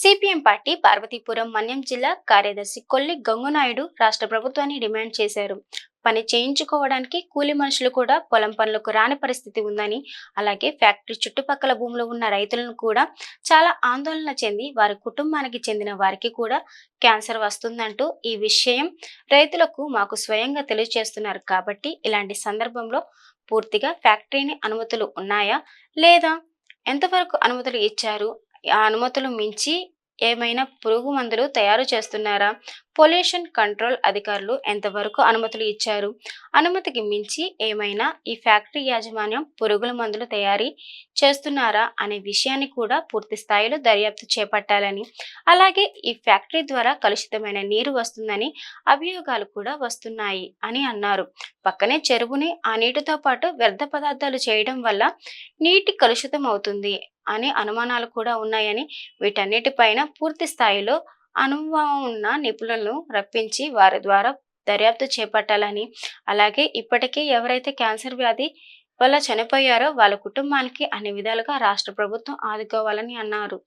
CPM party Parvathipuram Manyam జిల్లా కార్యదర్శి కొల్లి గంగునాయుడు రాష్ట్ర ప్రభుత్వాన్ని డిమాండ్ చేశారు. పని చేయించుకోవడానికి కూలి మనుషులు కూడా పొలం పనులకు రాని పరిస్థితి ఉందని, అలాగే ఫ్యాక్టరీ చుట్టుపక్కల భూములు ఉన్న రైతులను కూడా చాలా ఆందోళన చెంది వారి కుటుంబానికి చెందిన వారికి కూడా క్యాన్సర్ వస్తుందంటూ ఈ విషయం రైతులకు మాకు స్వయంగా తెలియజేస్తున్నారు. కాబట్టి ఇలాంటి సందర్భంలో పూర్తిగా ఫ్యాక్టరీని అనుమతులు ఉన్నాయా లేదా, ఎంతవరకు అనుమతులు ఇచ్చారు, ఆ అనుమతులు మించి ఏమైనా పురుగు మందులు తయారు చేస్తున్నారా? పొల్యూషన్ కంట్రోల్ అధికారులు ఎంతవరకు అనుమతులు ఇచ్చారు? అనుమతికి మించి ఏమైనా ఈ ఫ్యాక్టరీ యాజమాన్యం పురుగుల మందులు తయారీ చేస్తున్నారా అనే విషయాన్ని కూడా పూర్తి స్థాయిలో దర్యాప్తు చేపట్టాలని, అలాగే ఈ ఫ్యాక్టరీ ద్వారా కలుషితమైన నీరు వస్తుందని అభియోగాలు కూడా వస్తున్నాయి అని అన్నారు. పక్కనే చెరువుని ఆ నీటితో పాటు వ్యర్థ పదార్థాలు చేయడం వల్ల నీటి కలుషితం అవుతుంది అనే అనుమానాలు కూడా ఉన్నాయని, వీటన్నిటిపైన పూర్తి స్థాయిలో అనుభవం ఉన్న నిపుణులను రప్పించి వారి ద్వారా దర్యాప్తు చేపట్టాలని, అలాగే ఇప్పటికే ఎవరైతే క్యాన్సర్ వ్యాధి వల్ల చనిపోయారో వాళ్ళ కుటుంబానికి అన్ని విధాలుగా రాష్ట్ర ప్రభుత్వం ఆదుకోవాలని అన్నారు.